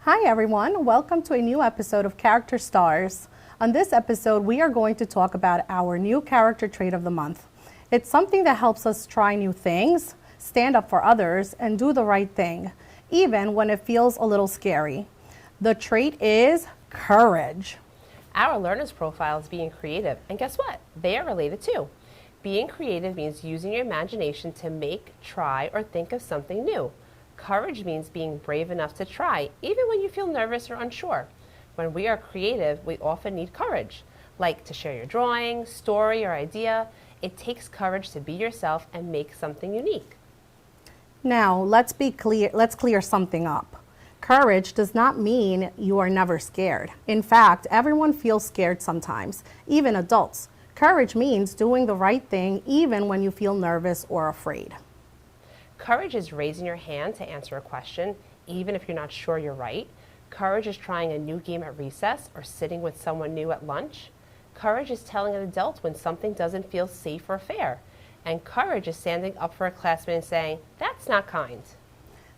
Hi everyone, welcome to a new episode of Character Stars. On this episode, we are going to talk about our new character trait of the month. It's something that helps us try new things, stand up for others, and do the right thing, even when it feels a little scary. The trait is courage. Our learner's profile is being creative, and guess what? They are related too. Being creative means using your imagination to make, try, or think of something new. Courage means being brave enough to try, even when you feel nervous or unsure. When we are creative, we often need courage, like to share your drawing, story, or idea. It takes courage to be yourself and make something unique. Now, let's clear something up. Courage does not mean you are never scared. In fact, everyone feels scared sometimes, even adults. Courage means doing the right thing even when you feel nervous or afraid. Courage is raising your hand to answer a question, even if you're not sure you're right. Courage is trying a new game at recess or sitting with someone new at lunch. Courage is telling an adult when something doesn't feel safe or fair. And courage is standing up for a classmate and saying, "That's not kind."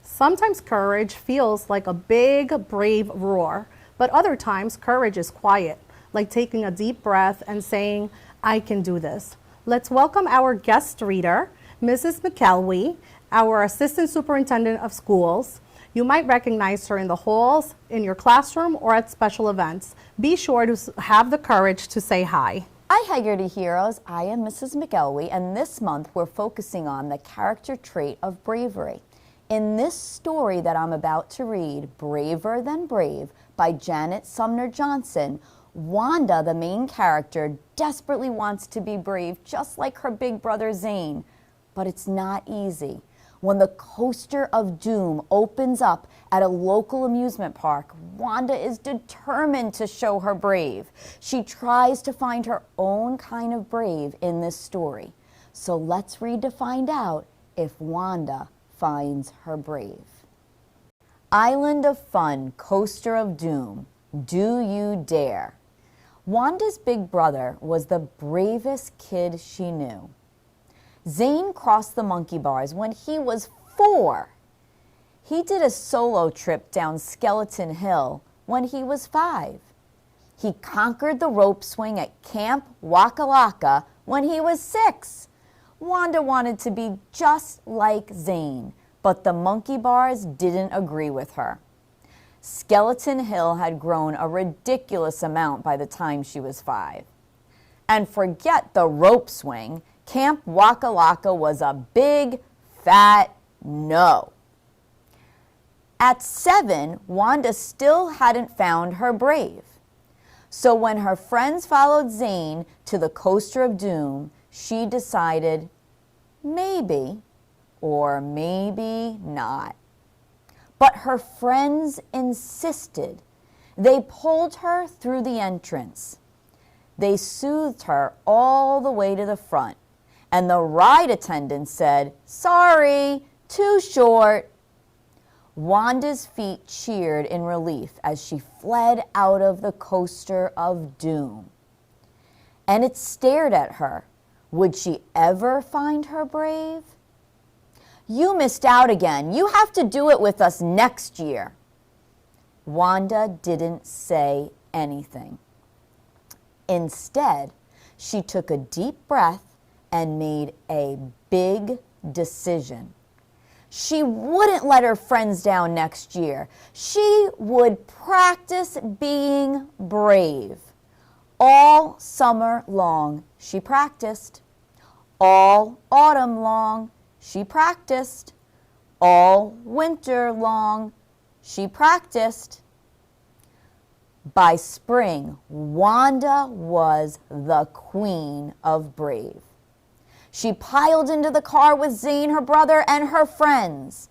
Sometimes courage feels like a big, brave roar, but other times courage is quiet, like taking a deep breath and saying, "I can do this." Let's welcome our guest reader, Mrs. McElwee, our Assistant Superintendent of Schools. You might recognize her in the halls, in your classroom, or at special events. Be sure to have the courage to say hi. Hi, Haggerty Heroes. I am Mrs. McElwee, and this month we're focusing on the character trait of bravery. In this story that I'm about to read, Braver Than Brave, by Janet Sumner Johnson, Wanda, the main character, desperately wants to be brave, just like her big brother Zane. But it's not easy. When the Coaster of Doom opens up at a local amusement park, Wanda is determined to show her brave. She tries to find her own kind of brave in this story. So let's read to find out if Wanda finds her brave. Island of Fun, Coaster of Doom, do you dare? Wanda's big brother was the bravest kid she knew. Zane crossed the monkey bars when he was 4. He did a solo trip down Skeleton Hill when he was 5. He conquered the rope swing at Camp Wakalaka when he was 6. Wanda wanted to be just like Zane, but the monkey bars didn't agree with her. Skeleton Hill had grown a ridiculous amount by the time she was 5. And forget the rope swing, Camp Wakalaka was a big, fat no. At 7, Wanda still hadn't found her brave. So when her friends followed Zane to the Coaster of Doom, she decided maybe or maybe not. But her friends insisted. They pulled her through the entrance. They soothed her all the way to the front. And the ride attendant said, "Sorry, too short." Wanda's feet cheered in relief as she fled out of the Coaster of Doom. And it stared at her. Would she ever find her brave? "You missed out again. You have to do it with us next year." Wanda didn't say anything. Instead, she took a deep breath and made a big decision. She wouldn't let her friends down next year. She would practice being brave. All summer long, she practiced. All autumn long, she practiced. All winter long, she practiced. By spring, Wanda was the queen of brave. She piled into the car with Zane, her brother, and her friends.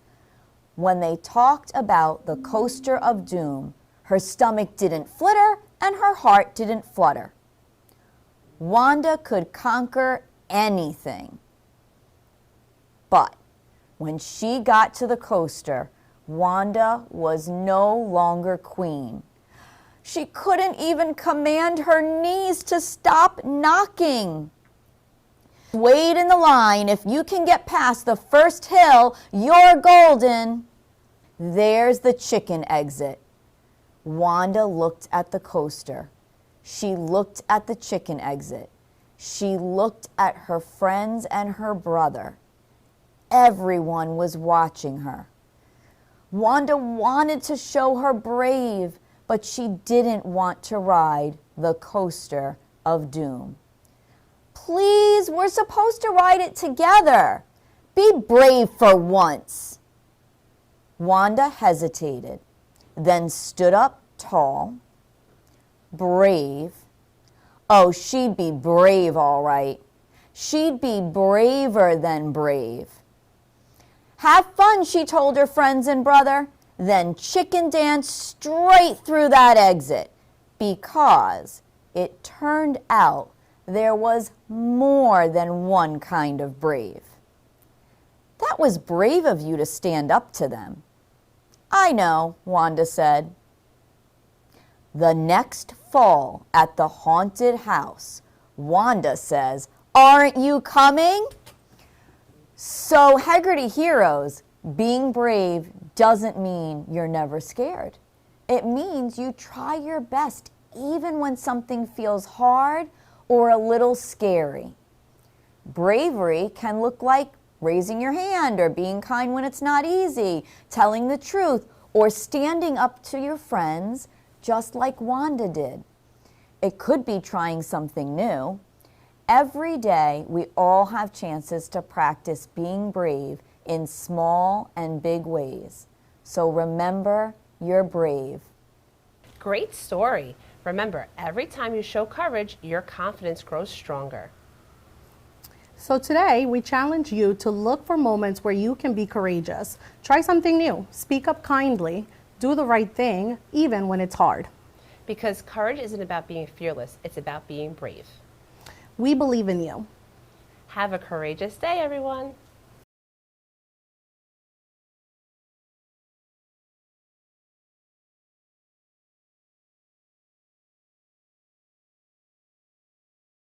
When they talked about the Coaster of Doom, her stomach didn't flitter and her heart didn't flutter. Wanda could conquer anything. But when she got to the coaster, Wanda was no longer queen. She couldn't even command her knees to stop knocking. "Wait in the line. If you can get past the first hill, you're golden." There's the chicken exit. Wanda looked at the coaster. She looked at the chicken exit. She looked at her friends and her brother. Everyone was watching her. Wanda wanted to show her brave, but she didn't want to ride the coaster of doom. Please, we're supposed to ride it together. Be brave for once. Wanda hesitated, then stood up tall. Brave. Oh, she'd be brave, all right. She'd be braver than brave. Have fun, she told her friends and brother, then chicken danced straight through that exit, because it turned out there was more than one kind of brave. That was brave of you to stand up to them. I know, Wanda said. The next fall at the haunted house, Wanda says, "Aren't you coming?" So, Heggerty heroes, being brave doesn't mean you're never scared. It means you try your best even when something feels hard or a little scary. Bravery can look like raising your hand or being kind when it's not easy, telling the truth, or standing up to your friends just like Wanda did. It could be trying something new. Every day, we all have chances to practice being brave in small and big ways. So remember, you're brave. Great story. Remember, every time you show courage, your confidence grows stronger. So today, we challenge you to look for moments where you can be courageous. Try something new. Speak up kindly. Do the right thing, even when it's hard. Because courage isn't about being fearless, it's about being brave. We believe in you. Have a courageous day, everyone.